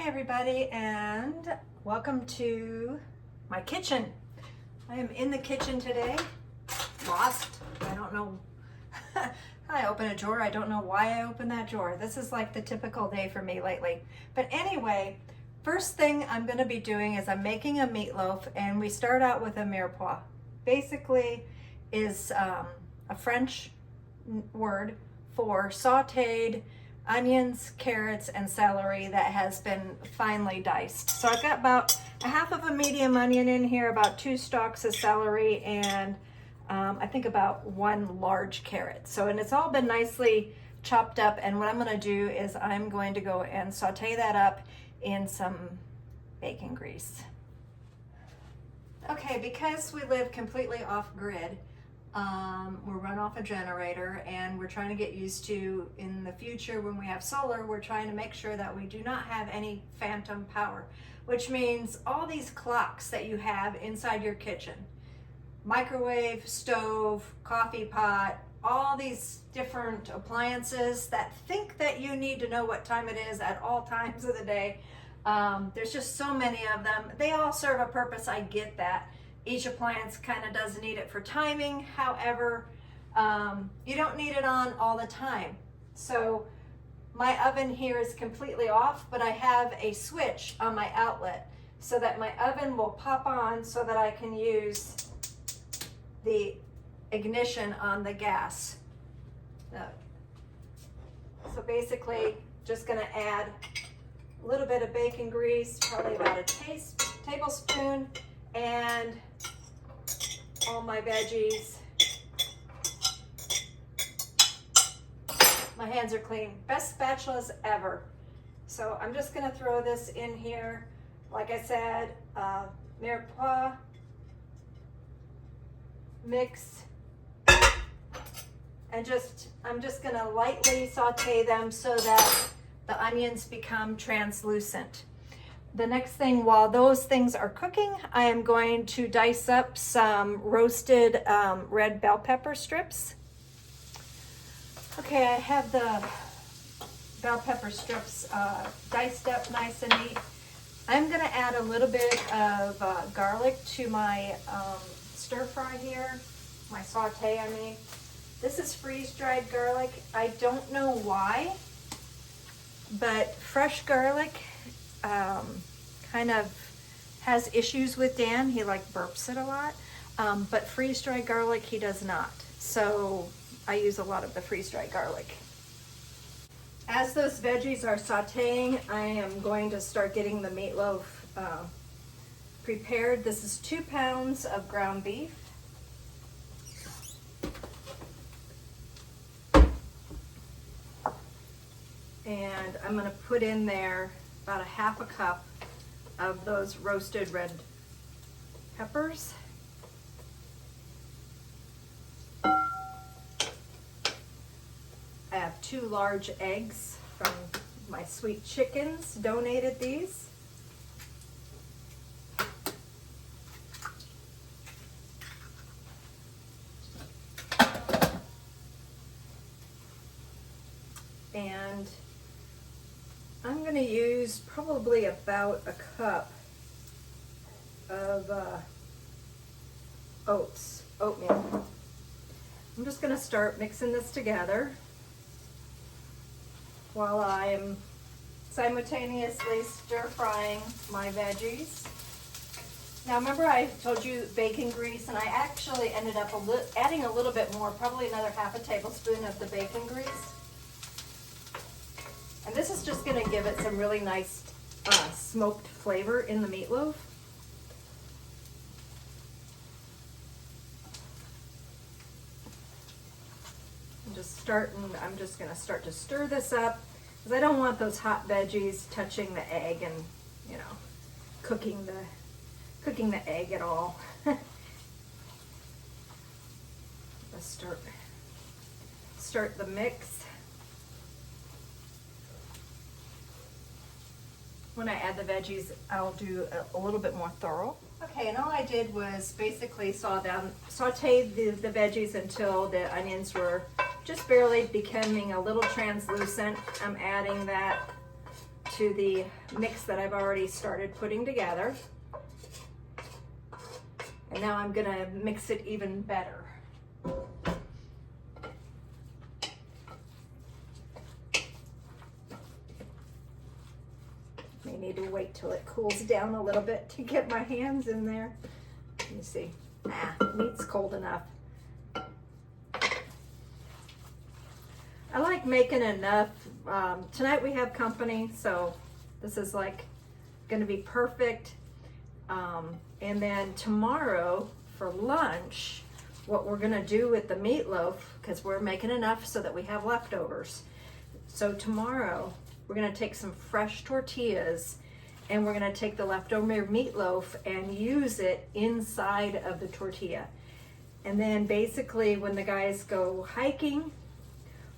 Hi everybody, and welcome to my kitchen. I am in the kitchen today, lost. I don't know. I open a drawer. I don't know why I opened that drawer. This is like the typical day for me lately. But anyway, first thing I'm going to be doing is I'm making a meatloaf, and we start out with a mirepoix. Basically is a French word for sauteed onions, carrots, and celery that has been finely diced. So I've got about a half of a medium onion in here, about 2 stalks of celery, and I think about 1 large carrot. So, and it's all been nicely chopped up, and what I'm going to do is I'm going to go and saute that up in some bacon grease. Okay, because we live completely off grid, we're run off a generator, and we're trying to get used to, in the future when we have solar, we're trying to make sure that we do not have any phantom power, which means all these clocks that you have inside your kitchen, microwave, stove, coffee pot, all these different appliances that think that you need to know what time it is at all times of the day. There's just so many of them. They all serve a purpose, I get that. Each appliance kind of does need it for timing. However, you don't need it on all the time. So my oven here is completely off, but I have a switch on my outlet so that my oven will pop on so that I can use the ignition on the gas. So basically, just gonna add a little bit of bacon grease, probably about a tablespoon, and all my veggies. My hands are clean. Best spatulas ever. So I'm just gonna throw this in here. Like I said, mirepoix mix, and I'm just gonna lightly saute them so that the onions become translucent. The next thing, while those things are cooking, I am going to dice up some roasted red bell pepper strips. Okay, I have the bell pepper strips diced up nice and neat. I'm gonna add a little bit of garlic to my stir fry here, my saute, I mean. This is freeze-dried garlic. I don't know why, but fresh garlic kind of has issues with Dan. He like burps it a lot, but freeze-dried garlic he does not. So I use a lot of the freeze-dried garlic. As those veggies are sauteing, I am going to start getting the meatloaf prepared. This is 2 pounds of ground beef. And I'm going to put in there about a half a cup of those roasted red peppers. I have 2 large eggs from my sweet chickens, donated these. And I'm going to use probably about a cup of oatmeal. I'm just going to start mixing this together while I'm simultaneously stir frying my veggies. Now remember I told you bacon grease, and I actually ended up adding a little bit more, probably another half a tablespoon of the bacon grease. And this is just going to give it some really nice smoked flavor in the meatloaf. I'm just going to start to stir this up, because I don't want those hot veggies touching the egg and, you know, cooking the egg at all. Let's start the mix. When I add the veggies, I'll do a little bit more thorough. Okay, and all I did was basically saute the veggies until the onions were just barely becoming a little translucent. I'm adding that to the mix that I've already started putting together. And now I'm gonna mix it even better. May need to wait till it cools down a little bit to get my hands in there. Let me see. Meat's cold enough. I like making enough. Tonight we have company, so this is like gonna be perfect. And then tomorrow for lunch, what we're gonna do with the meatloaf, because we're making enough so that we have leftovers. So tomorrow we're gonna take some fresh tortillas and we're gonna take the leftover meatloaf and use it inside of the tortilla. And then basically when the guys go hiking,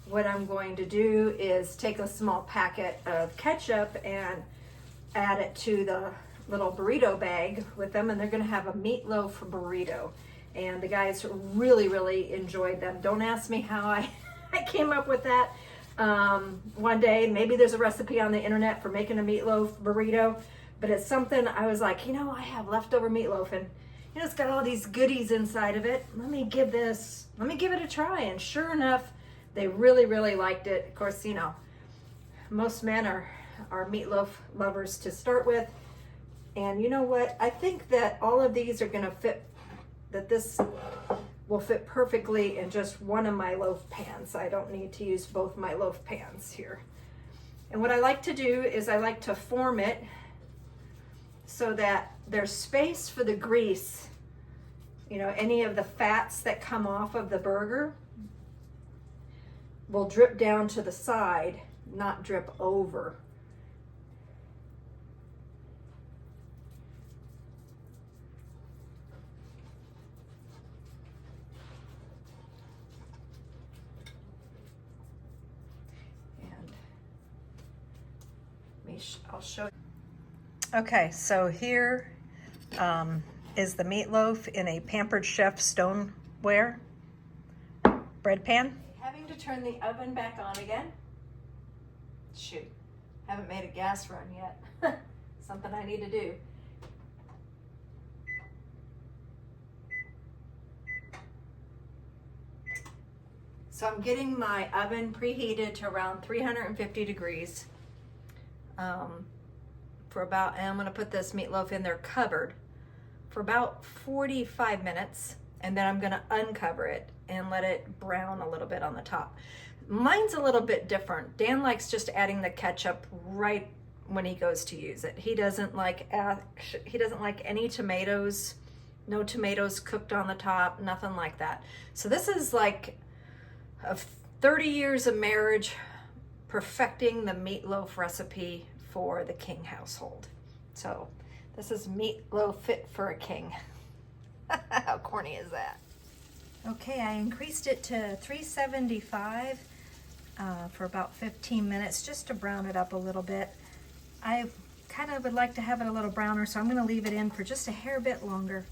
what I'm going to do is take a small packet of ketchup and add it to the little burrito bag with them, and they're gonna have a meatloaf burrito. And the guys really, really enjoyed them. Don't ask me how I came up with that. One day, maybe there's a recipe on the internet for making a meatloaf burrito, but it's something I was like, you know, I have leftover meatloaf and you know, it's got all these goodies inside of it. Let me give it a try. And sure enough, they really, really liked it. Of course, you know, most men are meatloaf lovers to start with. And you know what? I think that all of these are gonna fit, that this will fit perfectly in just one of my loaf pans. I don't need to use both my loaf pans here. And what I like to do is I like to form it so that there's space for the grease, you know, any of the fats that come off of the burger will drip down to the side, not drip over. I'll show you. Okay, so here is the meatloaf in a Pampered Chef stoneware bread pan. Having to turn the oven back on again. Shoot, haven't made a gas run yet. Something I need to do. So I'm getting my oven preheated to around 350 degrees. For about, and I'm going to put this meatloaf in there covered for about 45 minutes, and then I'm going to uncover it and let it brown a little bit on the top. Mine's a little bit different. Dan likes just adding the ketchup right when he goes to use it. He doesn't like any tomatoes, no tomatoes cooked on the top, nothing like that. So this is like of 30 years of marriage, perfecting the meatloaf recipe for the King household. So this is meatloaf fit for a king. How corny is that? Okay, I increased it to 375 for about 15 minutes just to brown it up a little bit. I kind of would like to have it a little browner, so I'm going to leave it in for just a hair bit longer.